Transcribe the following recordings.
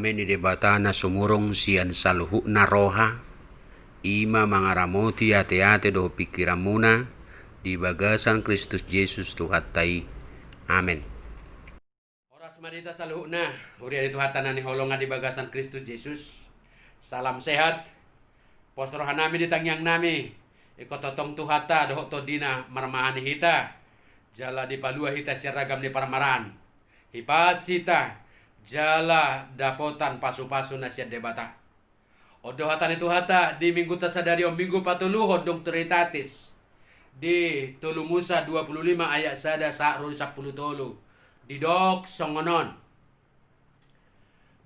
Amin debata na sumurong siyan saluhu na roha. Ima mangaramoti ate-ate do pikiran muna di bagasan Kristus Yesus Tuhan tai. Amin. Oras madita saluhu na. Uri adi Tuhatan na ni holongan di bagasan Kristus Yesus. Salam sehat. Posrohan nami di tangyang nami. Ikototong Tuhata doho to dina marmahani hita. Jala di palua hita siragam di paramaran. Hipas hita. Jala dapotan pasu-pasu nasiat debata. Odo hatan itu hata di minggu tasadari minggu patuluhod dong teritatis. Di tolu Musa 25 ayat sada sa'rul 10 tolu. Di dok songonon.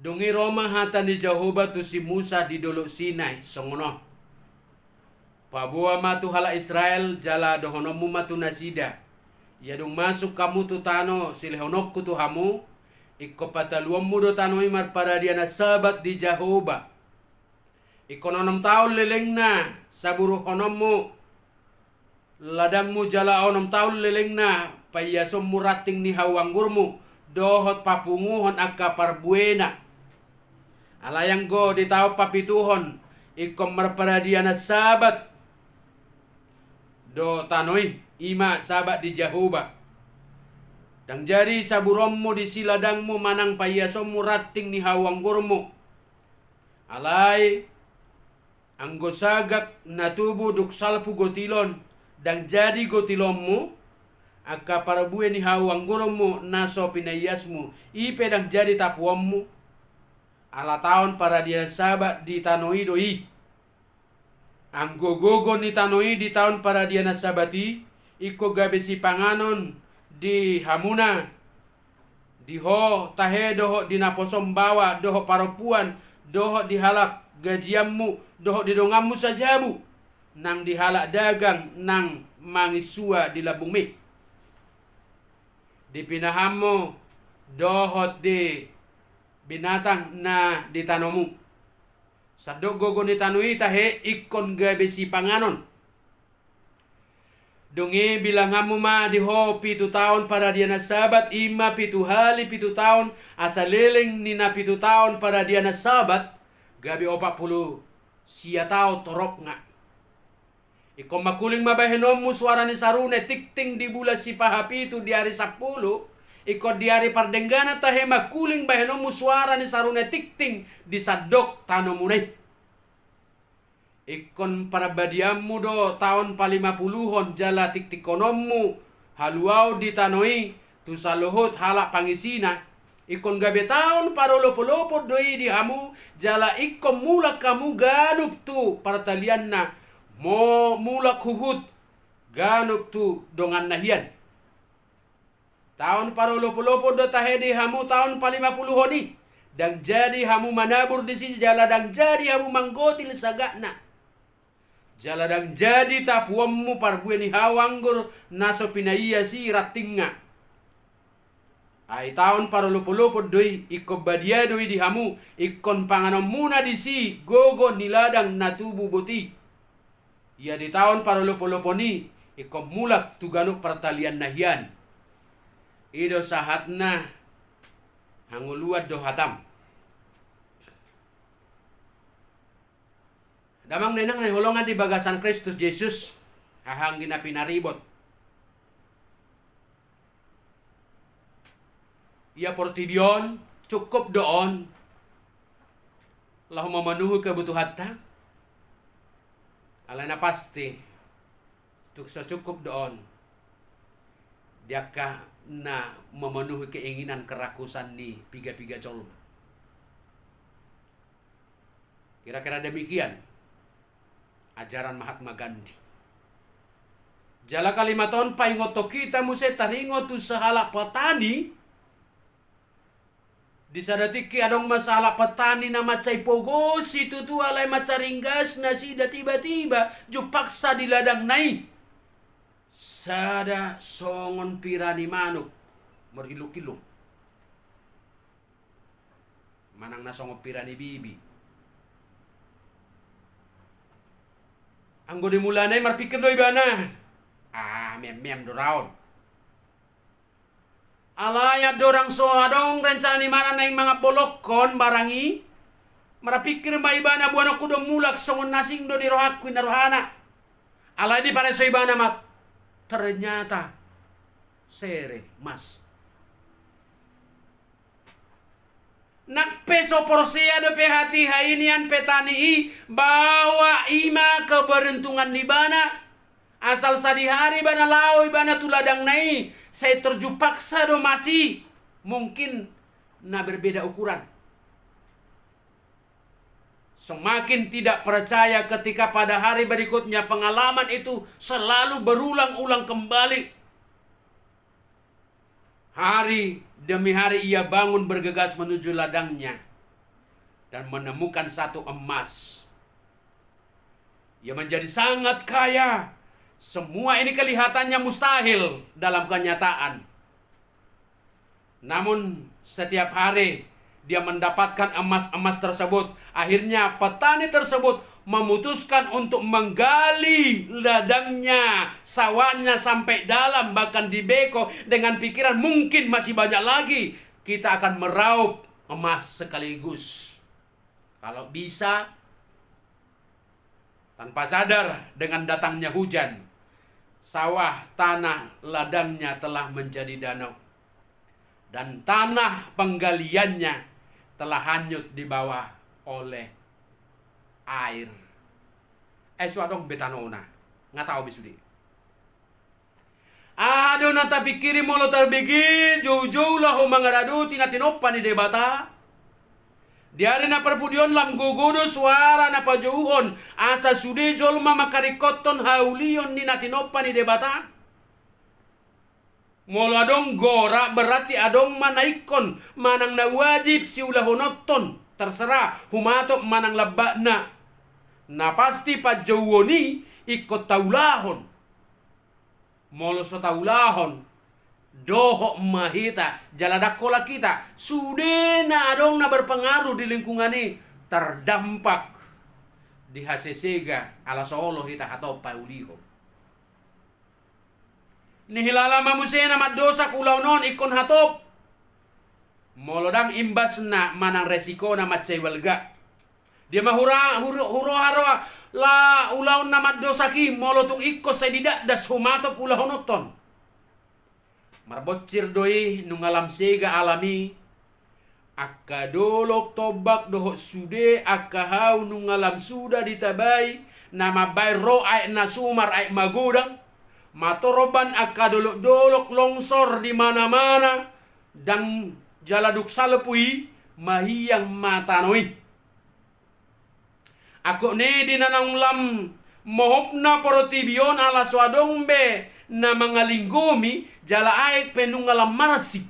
Dungi Roma hatan di Jehovah tu si Musa di dolok Sinai songono. Pabuah matu hala Israel jala dohonomu matu nasida. Ya dong masuk kamu tu tano silehonokku tu hamu. Iko pataluam mudo tanoi marpada dia na sabat di Jehovah. Iko 6 tahun leleng na saburu honommu. Ladangmu jala 6 tahun leleng na payasom murating ni hawanggurmu. Dohot papunguhon akka parbuena. Alayang go di tao papituhon. Iko marpada dia na sabat. Do tanoi ima sabat di Jehovah. Dang jari saburommu di siladangmu manang payasommu rating ni hawanggurmu. Alay anggo sagak natubu duk salpu gotilon. Dang jadi gotilonmu akka parabue ni hawanggurmu naso pinayasmu. Ipe dang jadi tapuammu. Ala taon para dia sabat di tanoi doi. Anggo gogo ni tanoi di tahun para dia nasabati. Iko gabesi panganon. Di hamuna diho tahe doho di naposom bawa doho paropuan doho di halak gajiammu doho di dongammu sajabu nang di halak dagang nang mangisua di labung mi di pinahammu doho di binatang na di tanomu sadok gogo ni tanui tahe ikon gabesi panganon. Dungi bilangamu ma diho 7 tahun para dia na sabat ima 7 hali 7 tahun asa leleng ni na 7 tahun para dia na sabat gabi 40 sia tao torok nga. Iko makuling mabahenommu suara ni sarune tikting di bulan si pahapitu di hari 10 iko di hari pardenggana tahe makuling bahenommu suara ni sarune tikting di sadok tanomunay. Ikon para badiammu do tahun pa50hon jala tiktikonommu haluau di tanoi tu saluhut halak pangisina ikon gabe tahun parolopo-lopo doi di hamu jala ikon mulak kamu ganuk tu partalian na mo mulak huhut ganuk tu dongan nahian tahun parolopo-lopo do tahe di hamu tahun pa50honi dan jadi hamu manabur di sini jala dan jadi hamu manggotil sagakna jaladang jadi tapuammu parbue ni hawanggur naso pinaiya si ratinga. Ay taon parulupo-lupo doi iko badia doi di hamu ikon panganom muna di si gogo niladang natubu boti. Ya di taon parulupo-lupo ni iko mulak tuganuk pertalian nahian. Ido sahatna hanguluad do hatam. Damang nenang na hulungan di bagasan Kristus Yesus ahang ginapinaribot. Ia portibion cukup doon lahu memenuhi kebutuhan ta. Alana pasti tuk cukup doon diaka na memenuhi keinginan kerakusan ni piga-piga colma. Kira-kira demikian ajaran Mahatma Gandhi. Jala kalimaton paingoto kita muse taringo tu sahala petani. Disadatiki adong masalah petani na macay pogos itu tu alay macaringgas na sida tiba-tiba jupaksa di ladang nai. Sada songon pirani manuk merhiluk-hiluk. Manang na songon pirani bibi. Anggo dimulanay marpikir doy bana. Mem-mem doraon. Alaya dorang soadong rencana ni mana na yung mga bolokon barangi. Marapikir may iba na buwan ako mulak songon nasing do di rohak kuin narohana. Alay di para sa iba na mat. Ternyata sere mas. Nagpeso porsia do pe hati hainian petani i bawa ima keberuntungan ni bana. Asal sadi hari bana lawi bana tuladang nai saya terjupaksa do masih mungkin na berbeda ukuran. Semakin tidak percaya ketika pada hari berikutnya pengalaman itu selalu berulang-ulang kembali. Hari demi hari ia bangun bergegas menuju ladangnya dan menemukan satu emas. Ia menjadi sangat kaya. Semua ini kelihatannya mustahil dalam kenyataan. Namun setiap hari dia mendapatkan emas-emas tersebut. Akhirnya petani tersebut memutuskan untuk menggali ladangnya, sawahnya sampai dalam, bahkan di beko dengan pikiran mungkin masih banyak lagi kita akan meraup emas sekaligus. Kalau bisa, tanpa sadar dengan datangnya hujan, sawah tanah ladangnya telah menjadi danau. Dan tanah penggaliannya telah hanyut di bawah oleh air. Suadong betanona. Nggak tahu bisudi. Aduh nata pikiri molo terbigi jauh-jauh lah mangaradu tinatinopan di debata. Diari na perpudion lam gugudo suara na pajauhon asa sude jolma makarikoton haulion ni natinopan di debata. Molo adong gora berarti adong manaikon manang na wajib si ulahonoton terserah humatok manang labak na pasti pajawoni ikut taulahon. Molo so taulahon doho mahita jaladakola kita sude na adong na berpengaruh di lingkungan ini terdampak di hasesega ala solo hita hatop pauliho. Nihilala mamusena madosa kulaw non ikon hatop. Molodang imbas na manang resiko na matsaywalga. Dia mahura huro haro la ulaw na madosa ki molotong ikos sa didak das humatop ulaw noton. Marbocir doi nungalam sega alami. Akadolok tobak doho sude akahau nungalam suda ditabay nama bay ro ay na sumar ay magudang. Matoroban akadolok-dolok longsor di mana-mana dan jaladuk salepui mahiyang matanoi. Ako ne dinanang lam mohopna porotibion ala swadong be na mga linggomi jala ait penungalam marasik.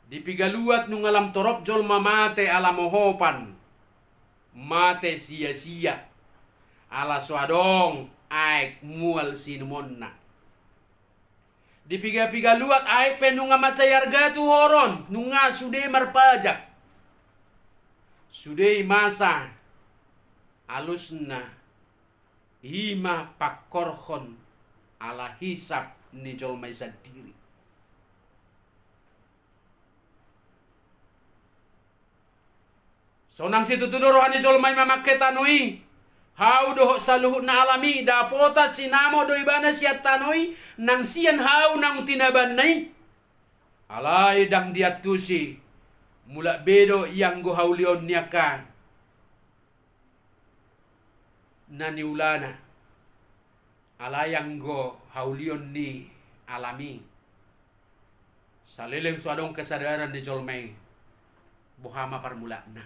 Dipigaluat nungalam torop jol mamate ala mohopan. Mate sia-sia ala swadong aik mual sinumonna. Dipiga-piga luat aik penunga macayarga tu horon nunga sude marpajak. Sude masa alusna hima pakorhon ala hisap ni jolmai sadiri. Sonang situ tudur rohani jolmai mamaketanoi. Hau doho saluhut na alami dapota sinamo do ibana siat tanoi nang sian hau nang tinaban nai. Alay dang diatusi mula bedo yang go haulion niaka nani ulana. Alay yang go haulion ni alami. Salileng suadong kesadaran di jolmai buhama parmulakna.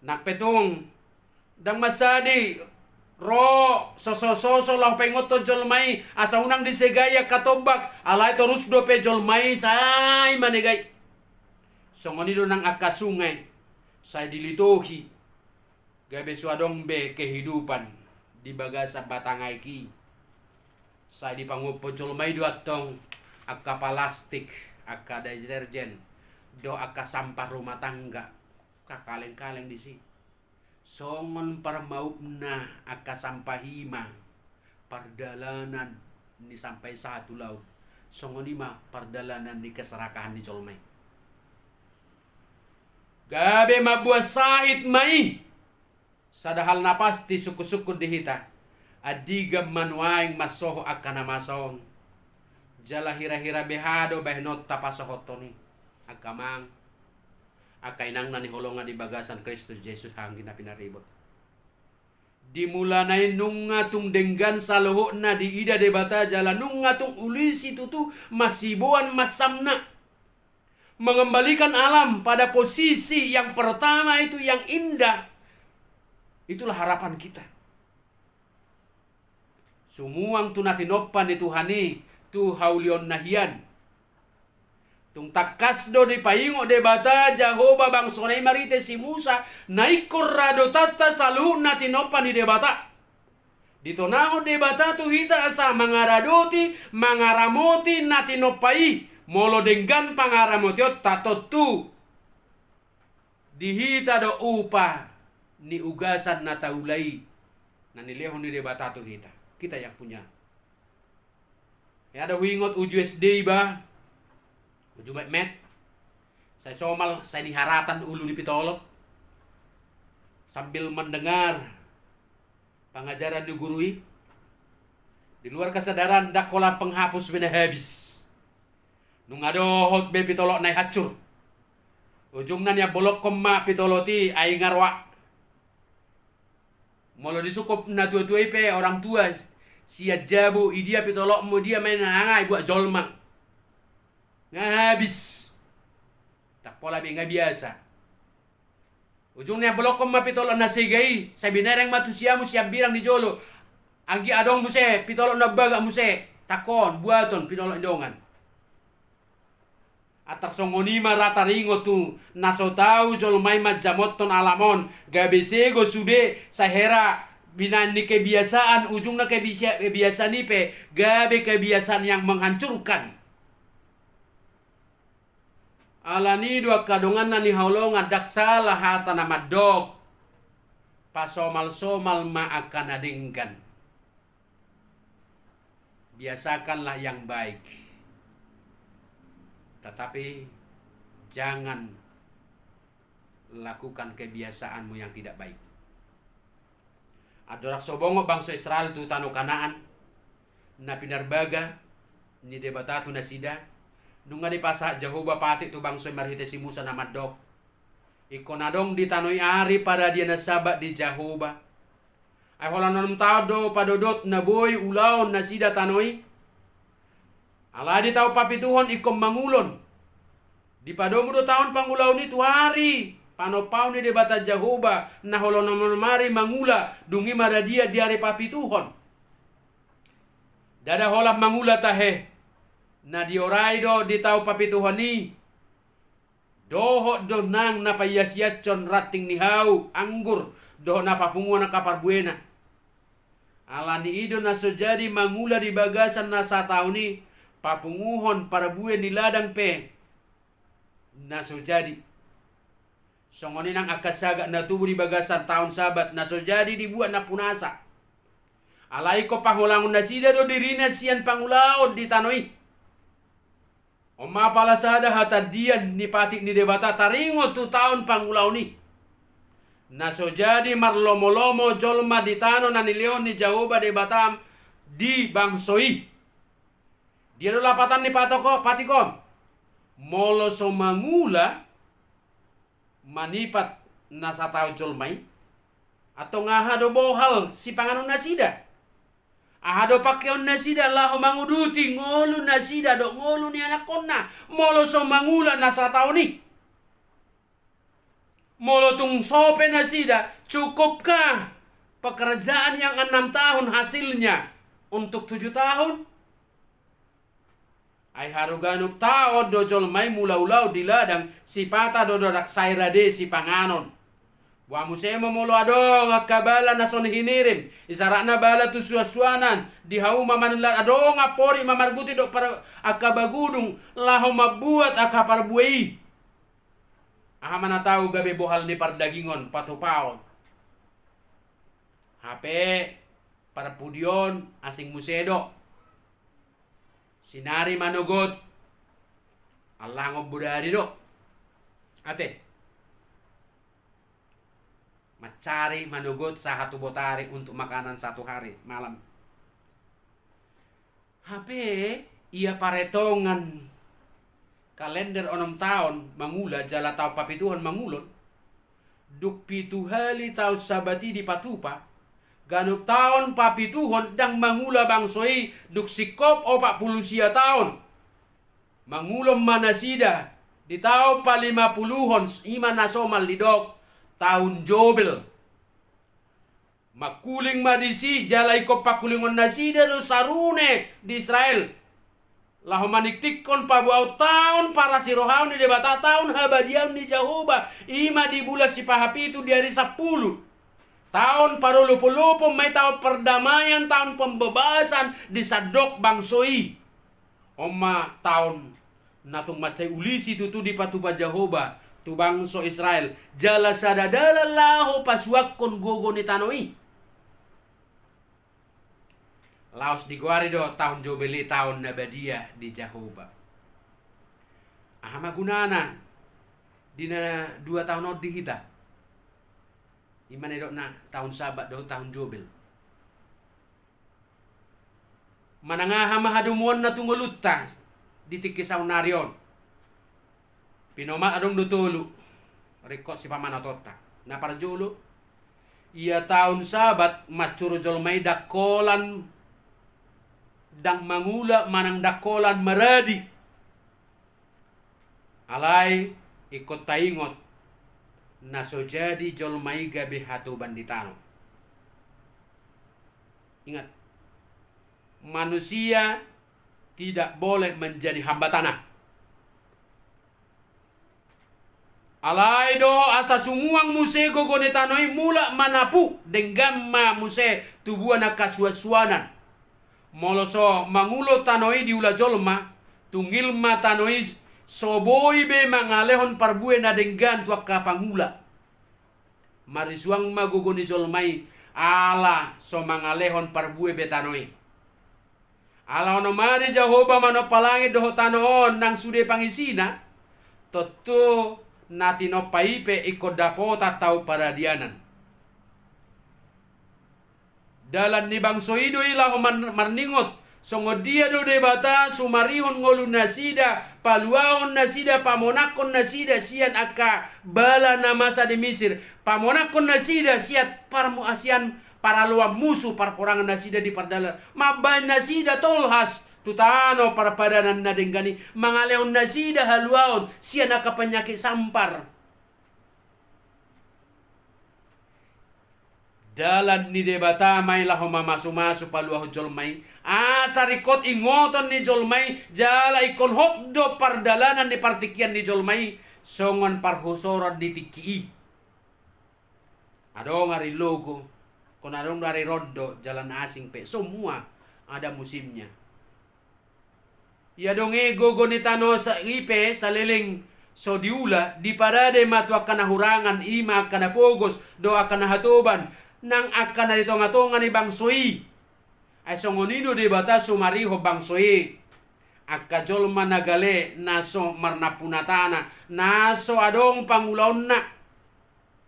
Nakpetong dang masadi ro soso lah pengoto jolmai asa unang disegaya katobak alay terus dope jolmai say manegay songonido nang akasungai say dilitohi gabe suadong be kehidupan di bagasa batangay ki say dipangupo jolmai duatong akka plastik akka deterjen do akka sampah rumah tangga kakaleng-kaleng di si. Songon para maupna aka sampahima pardalanan ni sampai satu laut songonima pardalanan di keserakahan di colmay. Gabe mabuat sait mai. Sadahal na pasti suku-suku dihita. Adigam manuaing masoho akana masong. Jala hira-hira behado behnot tapasohotoni. Agamang. Akainang nani holonga di bagasan Kristus Jesus hangin na pinaribot. Dimula na nung ngatung denggan sa loho na di ida debata jala nung ngatung ulisi tutu masibuan masamna. Mengembalikan alam pada posisi yang pertama itu yang indah. Itulah harapan kita. Sumuang tu natinopan ni Tuhani tu haulion nahian. Tung takasdo di payingo de bata Jahoba bang sonay marite si Musa naikor rado tata salu natinopan ni de bata. Dito naho de bata tu hita asa mangaradoti mangaramoti natinopai. Molo denggan pangaramotiot tatotu dihita do upa ni ugasan na taulay na nilehon ni debata to kita yang punya ya ada wingot USD ba uju met saya somal saya niharatan ulu di pitolot sambil mendengar pengajaran di gurui di luar kesadaran dakola penghapus bina habis. Nung adohot be pitolok nai hacur. Ujungna niya bolok koma pitoloti ay ngarwa. Molo disukup na tua-tua pe orang tua siya jabu idia pitolok mo dia main nangai buat jolma. Nga habis. Tak pola be nga biasa. Ujungnya bolok koma pitolok na sigay. Sa binereng matusia mo siya birang di jolo. Anggi adong mo se pitolok na baga mo se. Takon buaton pitolok dongan. Atar songonima rata ringo tu naso tau jolmai majamoton alamon gabesego sude sahera binani kebiasaan ujungnya kebiasaan ipe gabe kebiasaan yang menghancurkan alani dua kadongan nani haulong adak salah hata nama dok pasomal-somal ma akan adingkan biasakanlah yang baik. Tetapi jangan lakukan kebiasaanmu yang tidak baik. Adorak sobongo bangsa Israel tu tano Kanaan na pinarbaga ni debatatu na sida nunga di pasa Jahoba pati tu bangsa marhite si Musa na madok ikonadong di tanoi ari para dia na sabat di Jahoba ay holan nam tao do padodot na boy ulaon na sida tanoi ala di tau papituhon ikom mangulon. Di padomo do tahun pangulaw ni tuari. Panopau ni debata Jahoba na holon mari mangula dungi maradia diare papituhon. Dada hola mangula tahe. Na di oray do di tau papituhon ni. Doho do nang napayas-yas con rating ni hau anggur do napapunguan na kaparbuena. Ala ni ido na so jadi mangula di bagasan na sa tao ni. Papunguhon para buwe ni ladang pe na so jadi songonin ang akasaga na tubo di bagasan taon sabat na so jadi dibuat na punasa alay ko pangulangon na sida do dirina siyan pangulaod di tanoi o mapalasada hatadian ni patik ni debata taringo tu taon pangulaw ni na so jadi marlomo-lomo jolma di tano na nileon ni Jahoba debatam di bangsoi. Dia do lapatan ni patoko patikom. Molo so mangula manipat nasa tao jolmay atau ngahado bohal si panganon nasida. Ahado pakyon nasida laho manguduti ngolu nasida do ngolu ni anak konna. Molo so mangula nasa tao ni. Molo tung sope nasida cukupkah pekerjaan yang 6 tahun hasilnya untuk 7 tahun? Ay haruganuk tao do jolmay mula-ulaw di ladang si pata do dak sayrade si panganon. Wa musemo molo adong akabala na son hinirim. Isarana bala tu suasuanan di hauma manula adong apori mamarguti do para akabagudung laho mabuat akaparbuei. Aha mana tahu gabe bohal ni pardagingon patupaon. HP para pudion asing musedo. Sinari manugot. Allah ngobudari do. Ate. Mencari manugot satu botari untuk makanan satu hari malam. HP ia paretongan kalender 6 tahun mangula jala tau papituhan mangulon. Duk pitu hali tau sabati di patupa. Ganuk tahun papituhon dang mangula bangsoi duk sikop 40 tahun. Mangulom manasida di tahun pa 50-hon ima nasomal lidok tahun jobel. Makuling madisi jalai ko pakulingon nasida do sarune di Israel. Lahu maniktikon pabuau tahun para sirohaun di debata tahun habadian di Jahoba. Ima di bulan si pahapi itu di hari 10. Tahun parulupo-lupo may tahun perdamaian, tahun pembebasan di sadok bangsoi. Oma tahun natung macai ulisi tutu di patuba Jahoba. Tu bangso Israel. Jala sadadala lahu pasuakon gogo ni tanoi. Laos di Guarido tahun Jobeli tahun Nabadia di Jahoba. Ahama gunana dina 2 tahun od dihita. Imane do na tahun Sabat do tahun Jobel. Manangaha mahadumuan na tungulutta di tikisaw narion. Pinoma adong dutulu. Rekod si pamanatota. Na parjolo. Ia tahun Sabat macuro jolmay dakolan dang mangula manang dakolan maradi. Alay ikot taingot na sojadi jolmay gabi hatu banditano. Ingat, manusia tidak boleh menjadi hambatanah. Alay do asa sumuang muse gogonetanoi mula manapu denggama muse tubuan nakaswaswanan. Moloso mangulo tanoi diula jolma tungilma tanoi soboi be mangalehon parbue na denggan tuak kapangula. Marisuang magugoni jolmai ala so mangalehon parbue be tanoi. Ala ono mari Jahoba mano palangit doho tanoon nang sude pangisina. Toto natino paipe ikod dapota tau paradianan. Dalan ni bangso ido ilah marningot songo dia do debata sumarihon ngolu nasida paluahon nasida pamonakon nasida sian aka bala namasa di Misir pamonakon nasida siat parmu asian para luang musuh parporangan nasida di pardalan maban nasida tolhas tutano para padanan na denggani mangaleon nasida haluaon sian aka penyakit sampar. Dalan ni debata may laho mamasu-masu paluaho jolmay. Sarikot ingoton ni jolmay. Jala ikon hotdo pardalanan ni partikian ni jolmay. Songon parhusoran di tiki. Adong ari logo. Kung adong dari rondo jalan asing pe. Semua ada musimnya. Ya dong gogo ni tano sa ipe sa liling so diula di parade matu akan hurangan ima akan pogos do akan hatuban nang akan na ditonga-tonga ni bangsoi. Ay songonido di bata sumariho bangsoi. Akka jolma nagale naso marnapunatana naso adong pangulaon na.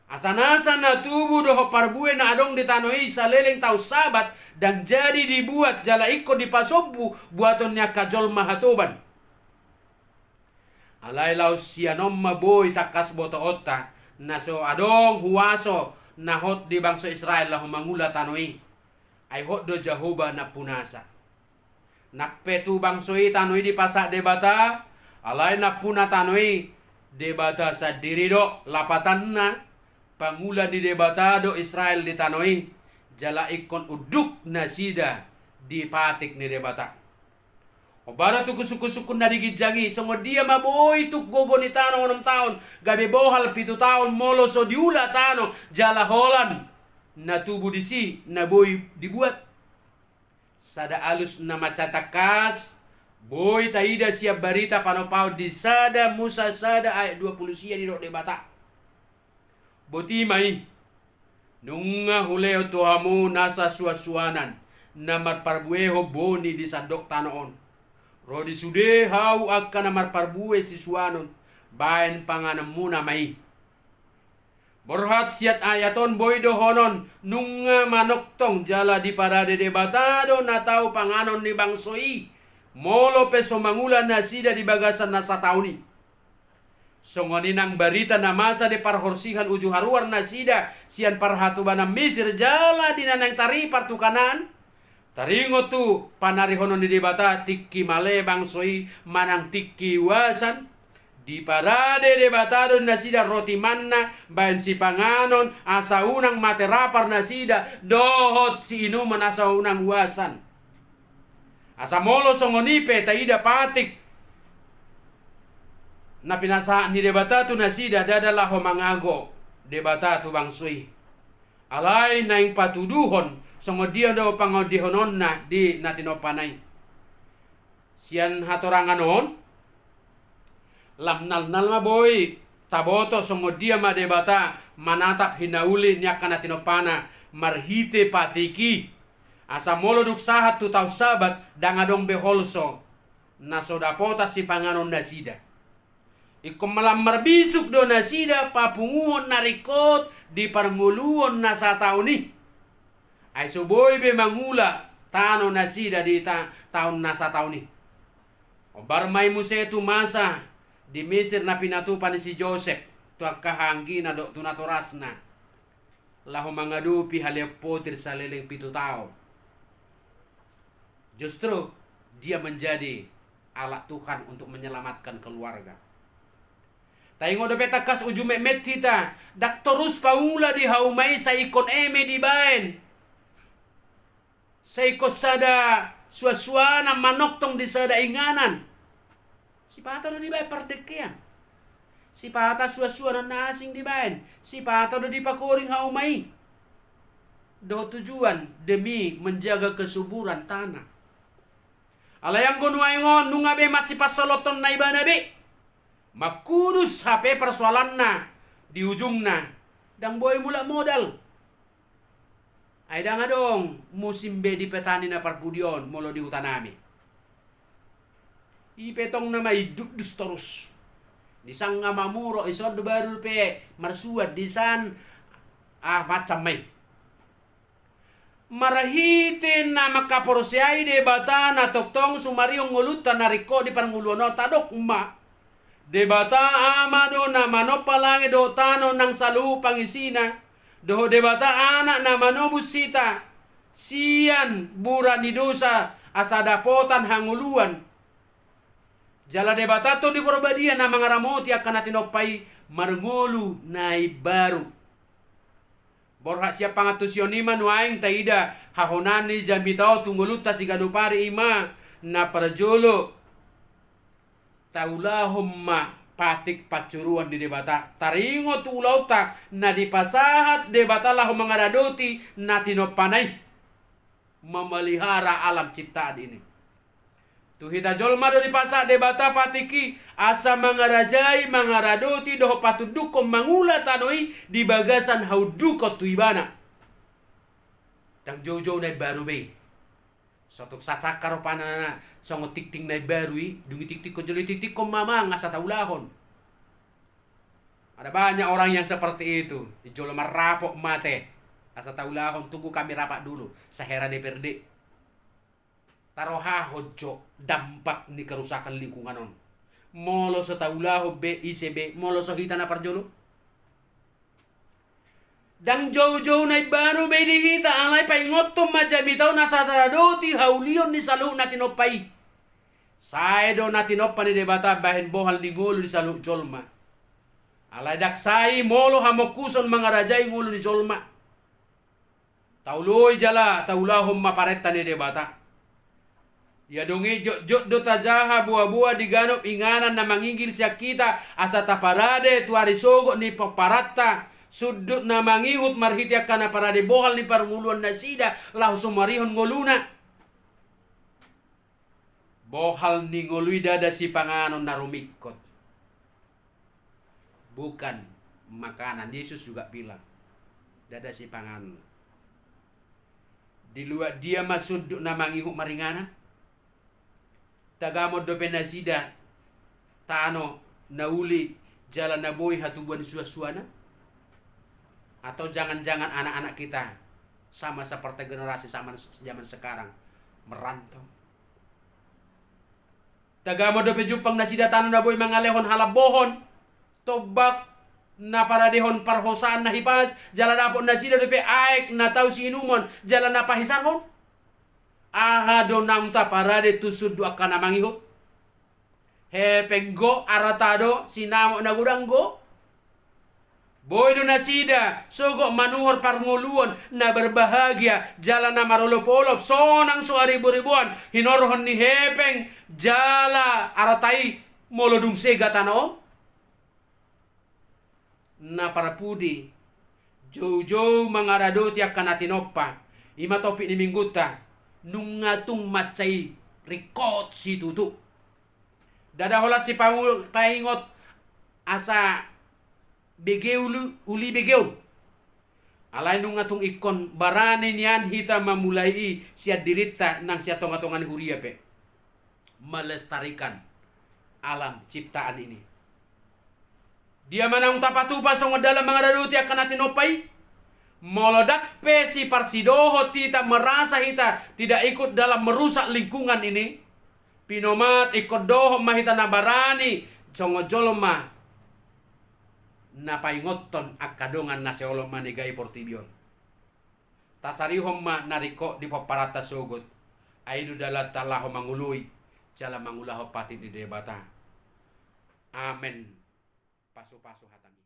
Asanasa na tubuh doho parbue na adong ditanoi sa leleng tau Sabat dan jadi dibuat jala iko di pasobu buaton niya kajolma hatuban. Alay law sianom maboy takas boto otta naso adong huwaso na hot di bangsa Israel lah mangula tanoi ay hot do Jahoba na punasa nakpetu bangsoi tanoi di pasak debata alay na puna tanoi debata sa diri do lapatan na pangulan di debata do Israel di tanoi jala ikon uduk nasida di patik ni debata obara tu kusuk-kusukun na digijangi songo dia maboy tuk gogo ni tano 6 tahun gabi bohal 7 tahun molo so diula tano jala holan na tubuh disi na boy dibuat sada alus na macatakas boy taida siap barita panopau di sada Musa sada ayat 20 sia di dok debata boti mai nunga huleo tohamu nasa suasuanan na marparbueho boni di sadok tanoon Rodi sude hau akan amar parbue siswanon baen panganam muna mai. Borhat siat ayaton boydo honon nunga manoktong jala di parade debatado na tau panganon ni bangsoi. Molo peso mangulan na sida di bagasan na sa tauni. Songoninang barita na masa de parhorsihan uju haruar na sida sian parhatuban na misir jala di nanang tari partukanan. Taringo tu panarihonon di debata tikki male bangsoi manang tikki wasan. Di parade debatado na sida roti manna bayan si panganon asa unang materapar na sida dohot si inuman asa unang wasan. Asa molo songonipe taida patik na pinasaan ni debatado na sida dadalah mangago debatado bangsoi. Alay na yung patuduhon songo dia do pangodihonon na di natinopanay. Sian hatoranganon lamnal-nal ma boy taboto songo dia ma debata manatap hinauli niya kanatinopana marhite patiki asa molo duk sahat tu tau sabat dangadong beholso na sodapota si panganon na sida. Ikom malam marbisuk do na sida papunguhon na rikot di parnguluon na sa taon ni. Ay suboy be mangula tano na sida di taon na sa taon ni. O barmay mo sa ito masa di Mesir na pinatupan ni si Joseph tuag kahanggi na do tunatoras na. Laho mga dupi haliapotir sa liling 7 tao. Justru dia menjadi alat Tuhan untuk menyelamatkan keluarga. Tayo do betakas uju memet kita daktorus paula di haumay sa ikon eme di baen. Sa ikos sada suasana manoktong di sada inganan. Si pata do di baen pardekian. Si pata suasana nasing di baen. Si pata do di pakuring haumay. Do tujuan demi menjaga kesuburan tanah. Alayang gunwaingon nungabe masih pasoloton na iba nabi. Makudus HP persoalan na di ujung na. Dang boy mula modal. Ay da nga dong musim be di petani na parpudion molo di hutanami. Ipetong na may dukdus terus. Di sang nga mamuro isod baru pe marsuat di san macam may. Marahitin na makaporosiyay de bata na toktong sumariong ngulutan na riko di paranguluano tadok ma. De bata amado na manopalangi do tano ng salu pangisina. Doho debata anak na manobusita sian bura ni dosa asadapotan hanguluan. Jala debata to di porbadia na mga ramoti akan natinopay marngolu na baru. Borha siya pangatusyon nuaing taida hahonani jambitao tungguluta si ganupari ima na parajolo. Taulahom ma patik pacuruan di debata taringo tu ulauta na dipasahat debata lah mangaradoti na tinopanay memelihara alam ciptaan ini. Tuhita jolma do dipasa debata patiki asa mangarajai mangaradoti doho patudukom mangula tanoi di bagasan haudukot tuibana. Dang jojo na baru be. Sotok satakar panana songo tikting na barui dungi tiktik ko joli tiktik ko mama ngasa taulahon. Ada banyak orang yang seperti itu. Ijolo marapok mate. Asa taulahon tunggu kami rapat dulu. Sahera DPRD. Taroha hojo dampak ni kerusakan lingkungan on. Molo sa taulaho BICB molo sa hita na parjolo. Dang jojo na baru be dihita alay pay ngotom majabitaw na sa taradoti haulion ni salu na tinopay. Saedo na tinopay ni debata bahin bohal ni ngulo ni salu jolma. Alay daksay molo hamokuson mga rajay ngulo ni jolma. Tauloy jala taulahom mapareta ni debata. Ya dongi jot do tajaha buah-buah diganop inganan na mangingil siya kita asa taparade tuari sogo ni paparata. Sudut na mangihut marhitya ka na parade bohal ni parnguluan na sida lahu sumarihon ngoluna. Bohal ni ngului dada si panganon na rumikot. Bukan makanan. Yesus juga bilang. Dada si panganon. Di luar dia masudut na mangihut maringanan. Tagamod do penasida tano nauli jalan naboy hatubuan suasana? Atau jangan-jangan anak-anak kita sama seperti generasi zaman sekarang merantau? Tagamod do pejupang nasida tano naboy mangalehon halabohon tobak na paradehon parhosaan na hipas jalan apon nasida do pe aik na tau si inumon jalan na pahisarhon ahado namta parade tusud do akana mangihot hepenggo aratado sinamo na gudanggo boy do nasida sogo manuhor parnguluan na berbahagia jalan na marolop-olop sonang so ribu-ribuan hinorhon ni hepeng jala aratai molodung sega tanao na para pudi jow mangarado tiak kanatinopa ima topi ni mingguta nungatung macai rikot si tutu dadahola si paingot asa begeulu uli begeul alay nungatung ikon barane nian hita mamulai siya dirita nang siya tonga-tongan huria pe melestarikan alam ciptaan ini. Dia manang tapatupa sa dalam mga daluti akan natin opay. Molodak pe si parsidoho tita merasa hita tidak ikut dalam merusak lingkungan ini. Pinomat ikut doho mahita nabarani joloma napaingoton akadongan naseolom manigai portibion. Tasarihom ma nariko di paparata sugot. Aidu dalat talaho mangului jala mangulaho patin di debata. Amen. Paso-paso hatami.